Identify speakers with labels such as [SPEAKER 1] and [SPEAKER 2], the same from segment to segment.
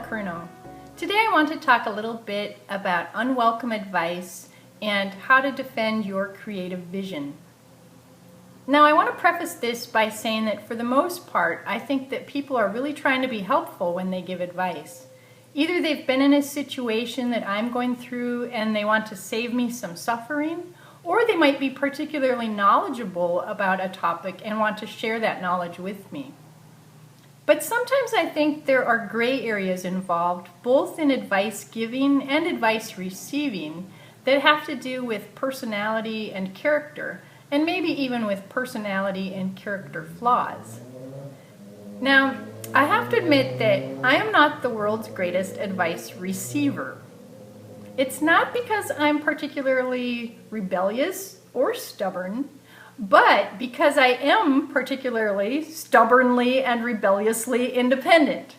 [SPEAKER 1] Kurnow. Today I want to talk a little bit about unwelcome advice and how to defend your creative vision. Now I want to preface this by saying that for the most part, I think that people are really trying to be helpful when they give advice. Either they've been in a situation that I'm going through and they want to save me some suffering, or they might be particularly knowledgeable about a topic and want to share that knowledge with me. But sometimes I think there are gray areas involved, both in advice giving and advice receiving, that have to do with personality and character, and maybe even with personality and character flaws. Now, I have to admit that I am not the world's greatest advice receiver. It's not because I'm particularly rebellious or stubborn, but because I am particularly stubbornly and rebelliously independent.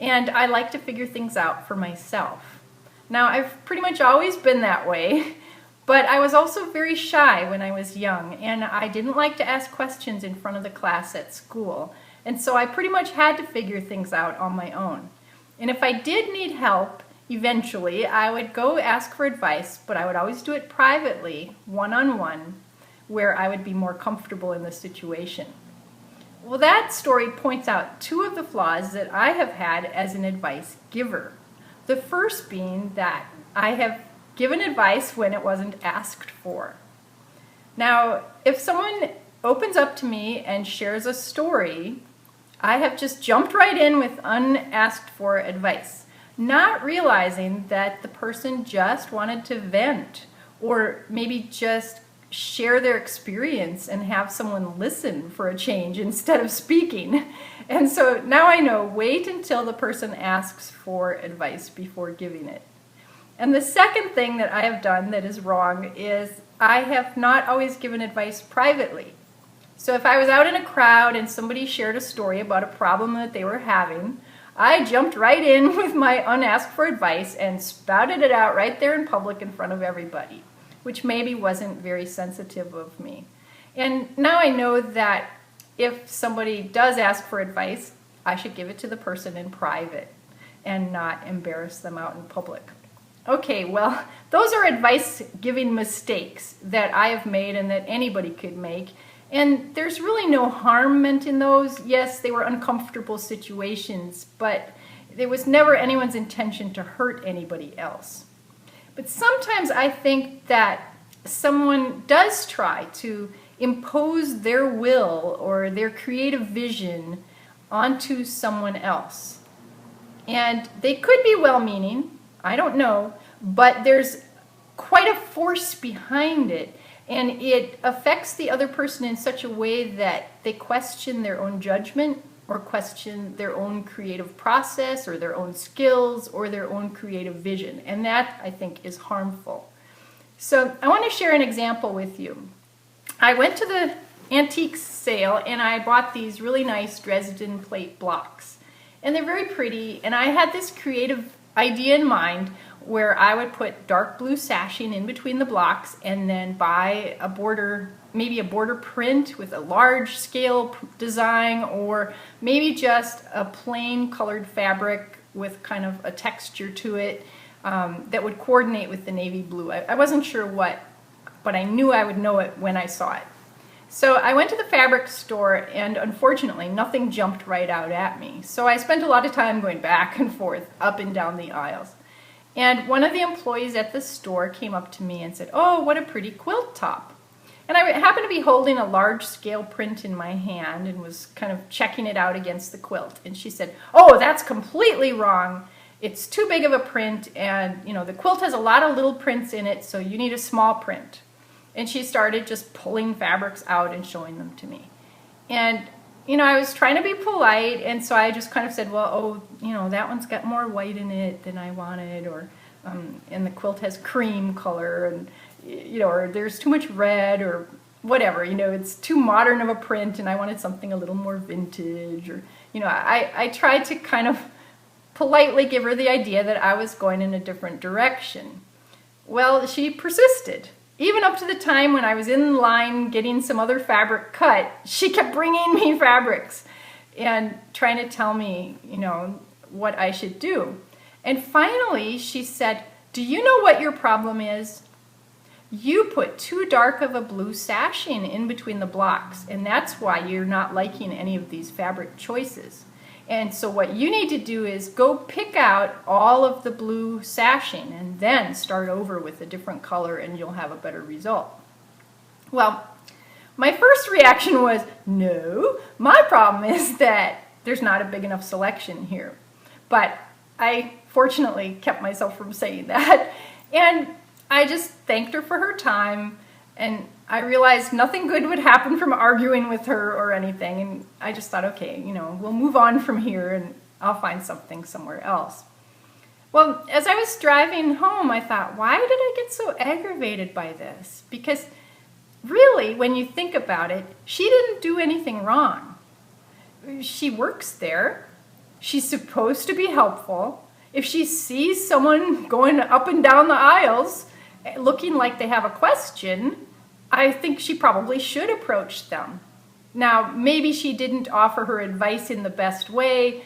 [SPEAKER 1] And I like to figure things out for myself. Now, I've pretty much always been that way, but I was also very shy when I was young, and I didn't like to ask questions in front of the class at school. And so I pretty much had to figure things out on my own. And if I did need help, eventually I would go ask for advice, but I would always do it privately, one-on-one, where I would be more comfortable in the situation. Well, that story points out two of the flaws that I have had as an advice giver. The first being that I have given advice when it wasn't asked for. Now, if someone opens up to me and shares a story, I have just jumped right in with unasked for advice, not realizing that the person just wanted to vent or maybe just share their experience and have someone listen for a change instead of speaking. And so now I know, wait until the person asks for advice before giving it. And the second thing that I have done that is wrong is I have not always given advice privately. So if I was out in a crowd and somebody shared a story about a problem that they were having, I jumped right in with my unasked for advice and spouted it out right there in public in front of everybody, which maybe wasn't very sensitive of me. And now I know that if somebody does ask for advice, I should give it to the person in private and not embarrass them out in public. Okay, well, those are advice-giving mistakes that I have made and that anybody could make. And there's really no harm meant in those. Yes, they were uncomfortable situations, but it was never anyone's intention to hurt anybody else. But sometimes I think that someone does try to impose their will or their creative vision onto someone else. And they could be well-meaning, I don't know, but there's quite a force behind it, and it affects the other person in such a way that they question their own judgment or question their own creative process or their own skills or their own creative vision. And that, I think, is harmful. So I want to share an example with you. I went to the antiques sale and I bought these really nice Dresden plate blocks. And they're very pretty, and I had this creative idea in mind where I would put dark blue sashing in between the blocks and then buy a border, maybe a border print with a large scale design, or maybe just a plain colored fabric with kind of a texture to it that would coordinate with the navy blue. I wasn't sure what, but I knew I would know it when I saw it. So I went to the fabric store, and unfortunately nothing jumped right out at me. So I spent a lot of time going back and forth, up and down the aisles. And one of the employees at the store came up to me and said, "Oh, what a pretty quilt top." And I happened to be holding a large scale print in my hand and was kind of checking it out against the quilt. And she said, "Oh, that's completely wrong. It's too big of a print, and the quilt has a lot of little prints in it, so you need a small print." And she started just pulling fabrics out and showing them to me. And I was trying to be polite, and so I just kind of said, "Well, that one's got more white in it than I wanted, or and the quilt has cream color, and or there's too much red, or whatever. It's too modern of a print, and I wanted something a little more vintage, or I tried to kind of politely give her the idea that I was going in a different direction. Well, she persisted. Even up to the time when I was in line getting some other fabric cut, she kept bringing me fabrics and trying to tell me, what I should do. And finally, she said, "Do you know what your problem is? You put too dark of a blue sashing in between the blocks, and that's why you're not liking any of these fabric choices. And so what you need to do is go pick out all of the blue sashing and then start over with a different color and you'll have a better result." Well, my first reaction was, no, my problem is that there's not a big enough selection here. But I fortunately kept myself from saying that. And I just thanked her for her time, and I realized nothing good would happen from arguing with her or anything. And I just thought, okay, we'll move on from here and I'll find something somewhere else. Well, as I was driving home, I thought, why did I get so aggravated by this? Because really, when you think about it, she didn't do anything wrong. She works there. She's supposed to be helpful. If she sees someone going up and down the aisles looking like they have a question, I think she probably should approach them. Now, maybe she didn't offer her advice in the best way.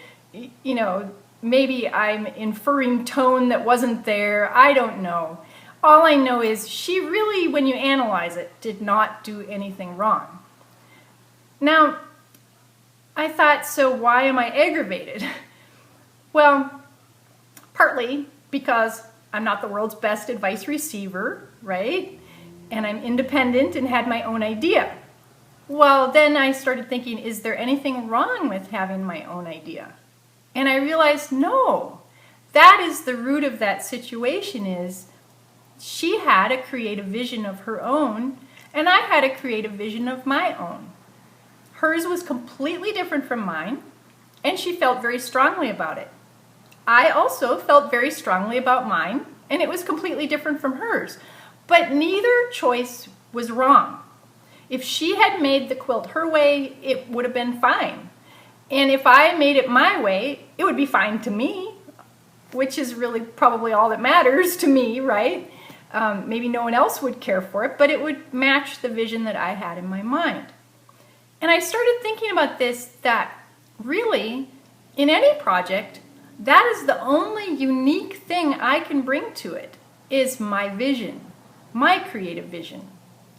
[SPEAKER 1] Maybe I'm inferring tone that wasn't there. I don't know. All I know is she really, when you analyze it, did not do anything wrong. Now, I thought, so why am I aggravated? Well, partly because I'm not the world's best advice receiver, right? And I'm independent and had my own idea. Well, then I started thinking, is there anything wrong with having my own idea? And I realized, no. That is the root of that situation is she had a creative vision of her own, and I had a creative vision of my own. Hers was completely different from mine, and she felt very strongly about it. I also felt very strongly about mine, and it was completely different from hers. But neither choice was wrong. If she had made the quilt her way, it would have been fine. And if I made it my way, it would be fine to me, which is really probably all that matters to me, right? Maybe no one else would care for it, but it would match the vision that I had in my mind. And I started thinking about this, that really, in any project, that is the only unique thing I can bring to it, is my vision, my creative vision.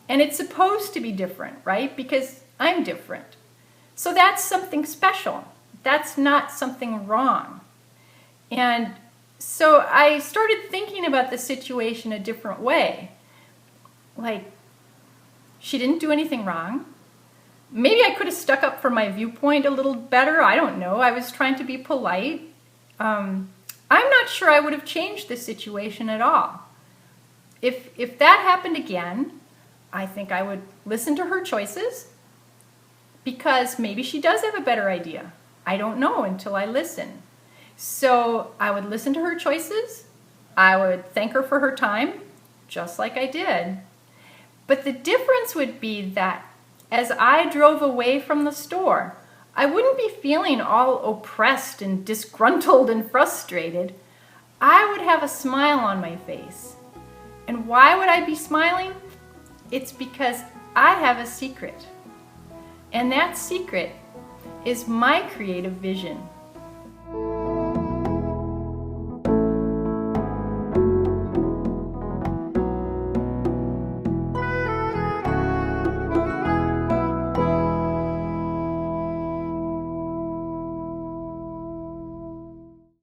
[SPEAKER 1] And it's supposed to be different, right? Because I'm different. So that's something special. That's not something wrong. And so I started thinking about the situation a different way. Like, she didn't do anything wrong. Maybe I could have stuck up for my viewpoint a little better. I don't know. I was trying to be polite. I'm not sure I would have changed the situation at all. If that happened again, I think I would listen to her choices, because maybe she does have a better idea. I don't know until I listen. So I would listen to her choices. I would thank her for her time, just like I did. But the difference would be that as I drove away from the store, I wouldn't be feeling all oppressed and disgruntled and frustrated. I would have a smile on my face. And why would I be smiling? It's because I have a secret. And that secret is my creative vision.